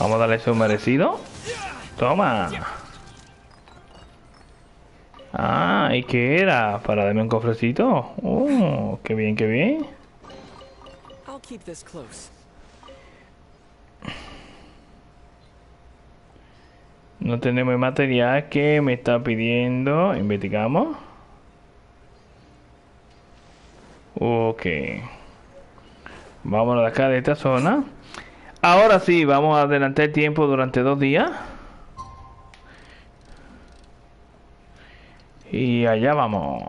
Vamos a darle su merecido. Toma. Ah, ¿y qué era? ¿Para darme un cofrecito? Qué bien, qué bien. I'll keep this close. No tenemos material que me está pidiendo. Investigamos. Ok. Vámonos de acá, de esta zona. Ahora sí, vamos a adelantar el tiempo durante 2 días. Y allá vamos.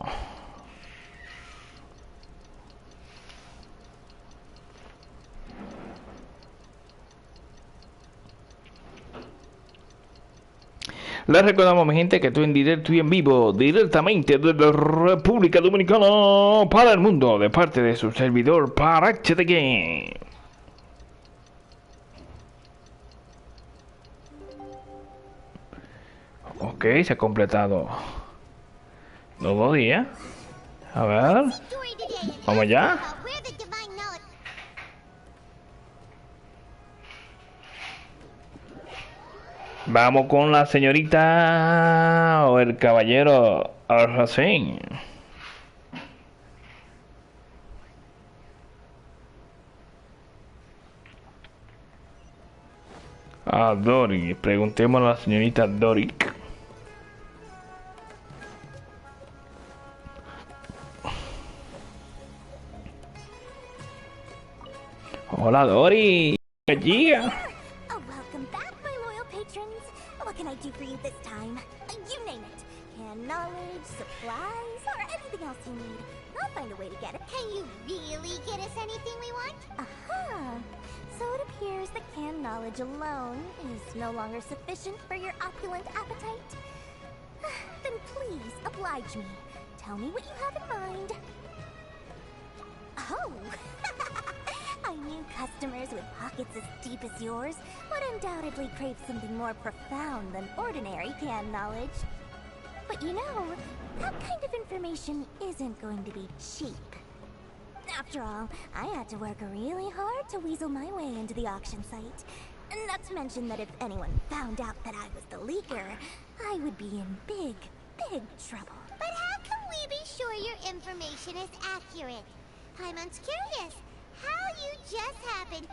Les recordamos, mi gente, que estoy en directo y en vivo, directamente desde República Dominicana para el mundo, de parte de su servidor Parte de Game. Ok, se ha completado los 2 días. A ver, vamos allá. Vamos con la señorita o el caballero Arconte. A Dori, preguntemos a la señorita Doric. Hola Dori, allí. Welcome back, my loyal patrons. What can I do for you this time? You name it. Canned knowledge, supplies, or anything else you need. I'll find a way to get it. Can you really get us anything we want? So it appears that canned knowledge alone is no longer sufficient for your opulent appetite. Then please, oblige me. Tell me what you have in mind. Oh! I knew customers with pockets as deep as yours would undoubtedly crave something more profound than ordinary canned knowledge. But you know, that kind of information isn't going to be cheap. After all, I had to work really hard to weasel my way into the auction site. Not to mention that if anyone found out that I was the leaker, I would be in big, big trouble. But how can we be sure your information is accurate? Paimon's curious. How you just happened?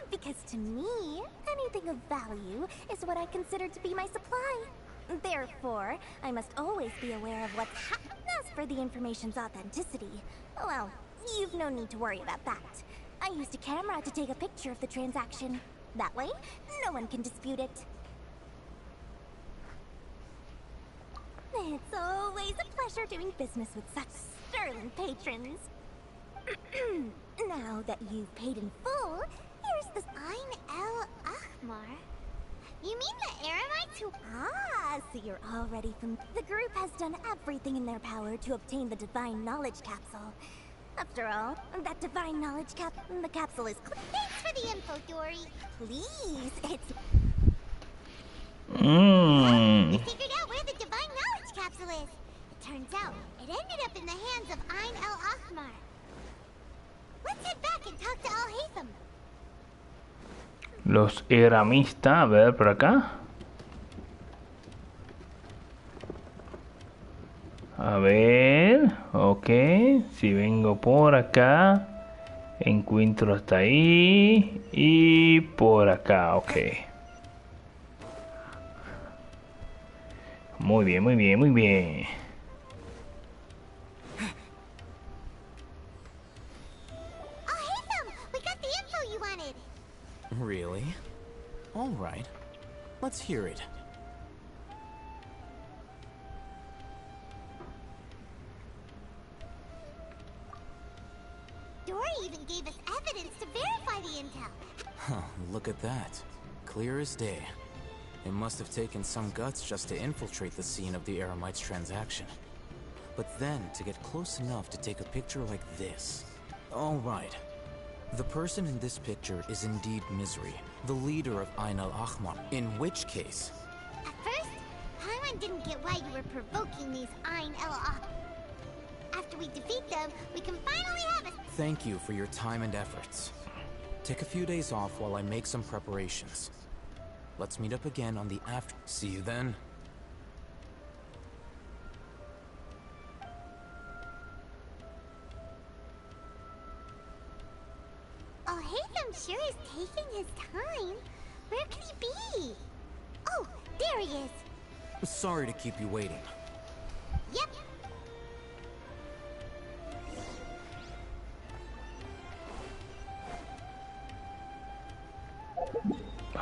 Because to me, anything of value is what I consider to be my supply. Therefore, I must always be aware of what's As for the information's authenticity, well, you've no need to worry about that. I used a camera to take a picture of the transaction. That way, no one can dispute it. It's always a pleasure doing business with such sterling patrons. Now that you've paid in full, here's the Ain-el-Ahmar. You mean the Eremites who... So you're already from... The group has done everything in their power to obtain the Divine Knowledge Capsule. After all, that Divine Knowledge the capsule is... Thanks for the info, Dory. Please, it's... We figured out where the Divine Knowledge Capsule is. It turns out, it ended up in the hands of Ain-el-Ahmar. Let's head back and talk to Al-Haytham. Los eramistas, a ver por acá. A ver, ok. Si vengo por acá, encuentro hasta ahí y por acá, ok. Muy bien, muy bien, muy bien. Really? All right. Let's hear it. Dory even gave us evidence to verify the intel. Huh, look at that. Clear as day. It must have taken some guts just to infiltrate the scene of the Eremites' transaction. But then to get close enough to take a picture like this. All right. The person in this picture is indeed Misery, the leader of Ain-el-Ahmar. In which case... At first, Paimon didn't get why you were provoking these Ain-el-Ahmar. After we defeat them, we can finally have a... Thank you for your time and efforts. Take a few days off while I make some preparations. Let's meet up again on the after. See you then. Oh, I'm sure is taking his time. Where could he be? Oh, there he is. Sorry to keep you waiting. Yep.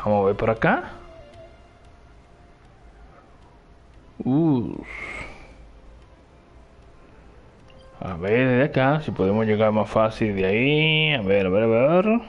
Vamos a ver por acá. A ver desde acá si podemos llegar más fácil de ahí. A ver, a ver, a ver.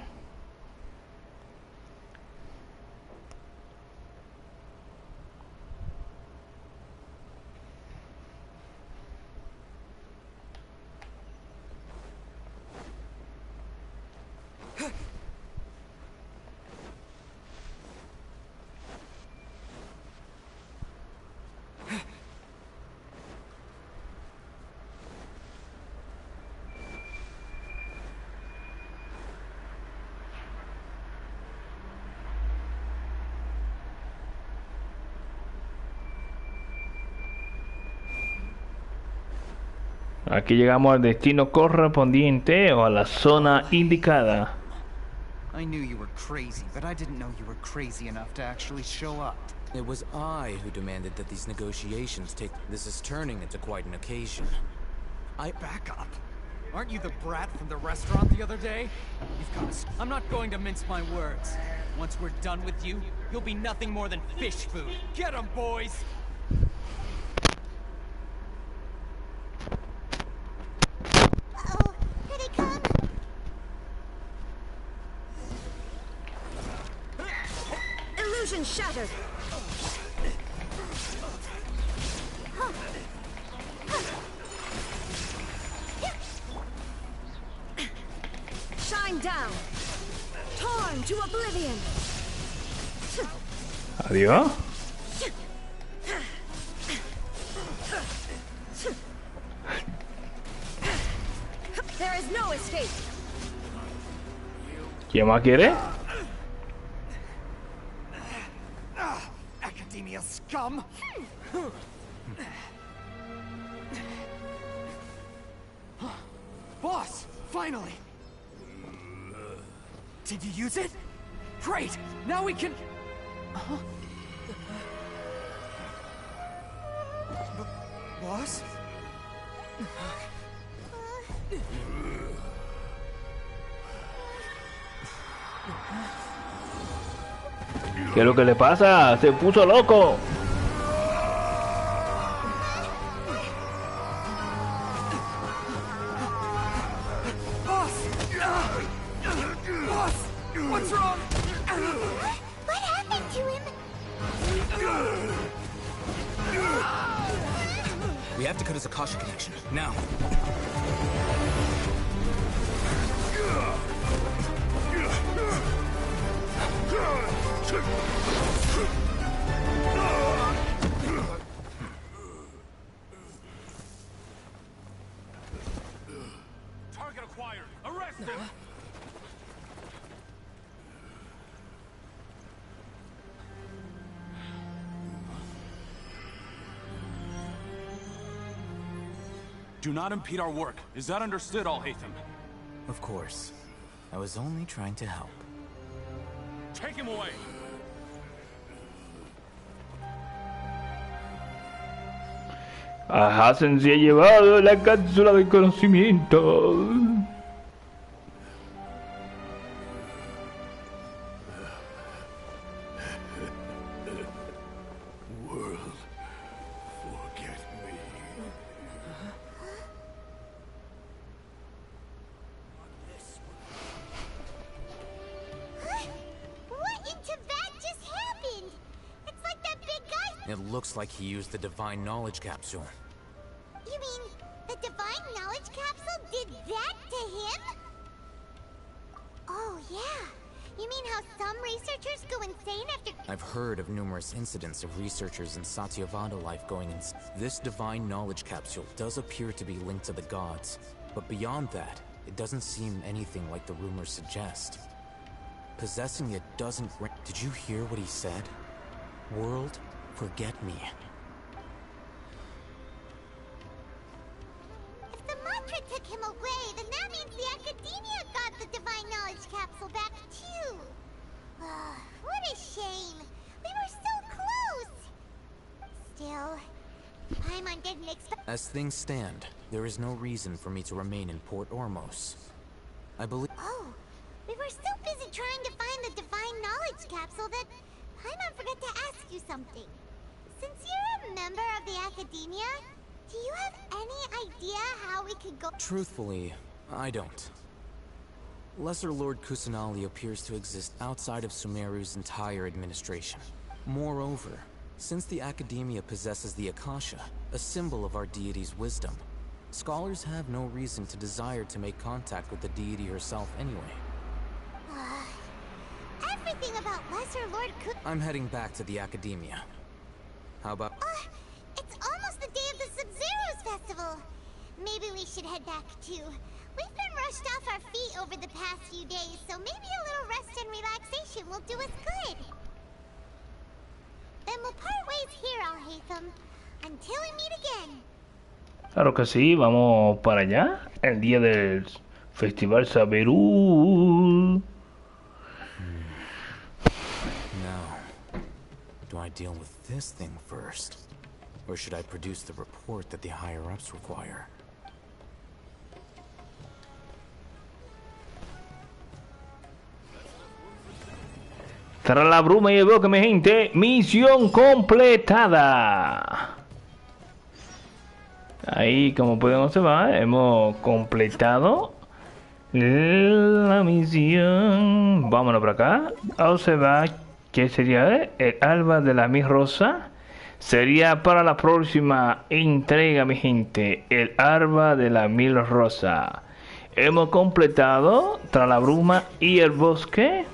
Aquí llegamos al destino correspondiente o a la zona indicada. I knew you were crazy, but I didn't know you were crazy enough to actually show up. It was I who demanded that these negotiations take... This is turning into quite an occasion. Back up. Aren't you the brat from the restaurant the other day? You've got to... I'm not going to mince my words. Once we're done with you, you'll be nothing more than fish food. Get 'em, boys! Uh-oh, here they come! Illusion shattered! Shine down! Torn to oblivion! Adiós. There is no escape! ¿Quién más quiere? Academia scum! Boss! Finally! Did you use it? Great! Now we can... Boss? ¿Qué es lo que le pasa? Se puso loco. What's wrong? What happened to him? We have to cut his Akasha connection, now. Target acquired. Arrest him. Do not impede our work. Is that understood, Al-Haytham? Of course. I was only trying to help. Take him away! A Hassan se ha llevado la cápsula del conocimiento. World, forget me. What in Tibet just happened? It's like that big guy. It looks like he used the divine knowledge capsule. You mean the divine knowledge capsule did that to him? Oh, yeah. You mean how some researchers go insane after... I've heard of numerous incidents of researchers in Satyavada life going insane. This divine knowledge capsule does appear to be linked to the gods, but beyond that, it doesn't seem anything like the rumors suggest. Possessing it doesn't... Did you hear what he said? World, forget me. If the mantra took him away, then that means the Academia got the Divine Knowledge Capsule back too. What a shame. We were so close. Still, Paimon didn't expect... As things stand, there is no reason for me to remain in Port Ormos. I believe... Oh, we were so busy trying to find the Divine Knowledge Capsule that Paimon forgot to ask you something. Since you're a member of the Academia, do you have any idea how we could go... Truthfully, I don't. Lesser Lord Kusanali appears to exist outside of Sumeru's entire administration. Moreover, since the Academia possesses the Akasha, a symbol of our deity's wisdom, scholars have no reason to desire to make contact with the deity herself anyway. Everything about Lesser Lord I'm heading back to the Academia. How about... It's almost the day of the Sub-Zero's festival. Maybe we should head back too. We've been rushed off our feet over the past few days, so maybe a little rest and relaxation will do us good. Then we'll part ways here, Al-Haytham, until we meet again. Claro que sí, vamos para allá, el día del Festival Saberú. Now, do I deal with this thing first? Or should I produce the report that the higher-ups require? Tras la bruma y el bosque, mi gente, misión completada. Ahí, como pueden observar, hemos completado la misión. Vámonos por acá. A observar que sería el alba de la mis rosa. Sería para la próxima entrega, mi gente, el alba de la mil rosa. Hemos completado tras la bruma y el bosque,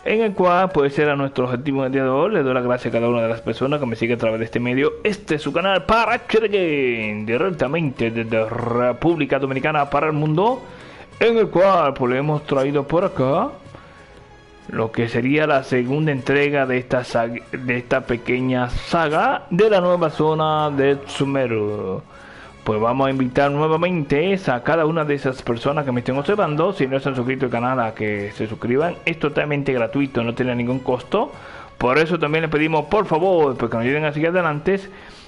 en el cual pues era nuestro objetivo en el día de hoy. Le doy las gracias a cada una de las personas que me sigue a través de este medio. Este es su canal Parte, directamente desde República Dominicana para el mundo, en el cual pues le hemos traído por acá lo que sería la segunda entrega de esta saga, de esta pequeña saga de la nueva zona de Sumeru. Pues vamos a invitar nuevamente a cada una de esas personas que me estén observando, si no se han suscrito al canal, a que se suscriban. Es totalmente gratuito, no tiene ningún costo. Por eso también le pedimos, por favor, pues que nos ayuden a seguir adelante,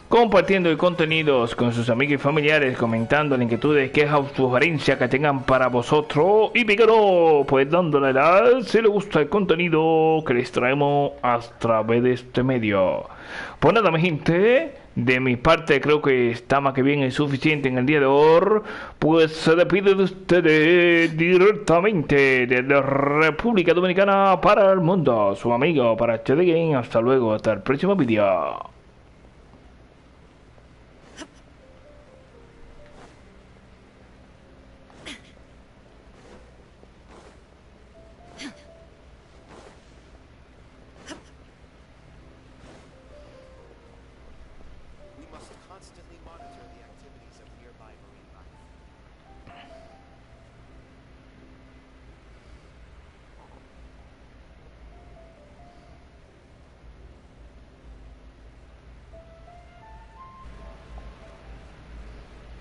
compartiendo el contenidos con sus amigos y familiares, comentando las inquietudes, quejas o sugerencias que tengan para vosotros. Y pícaro, pues dándole like si les gusta el contenido que les traemos a través de este medio. Pues nada, mi gente, de mi parte creo que está más que bien y suficiente en el día de hoy. Pues se despide de ustedes directamente desde República Dominicana para el mundo, su amigo para HD Game. Hasta luego, hasta el próximo vídeo.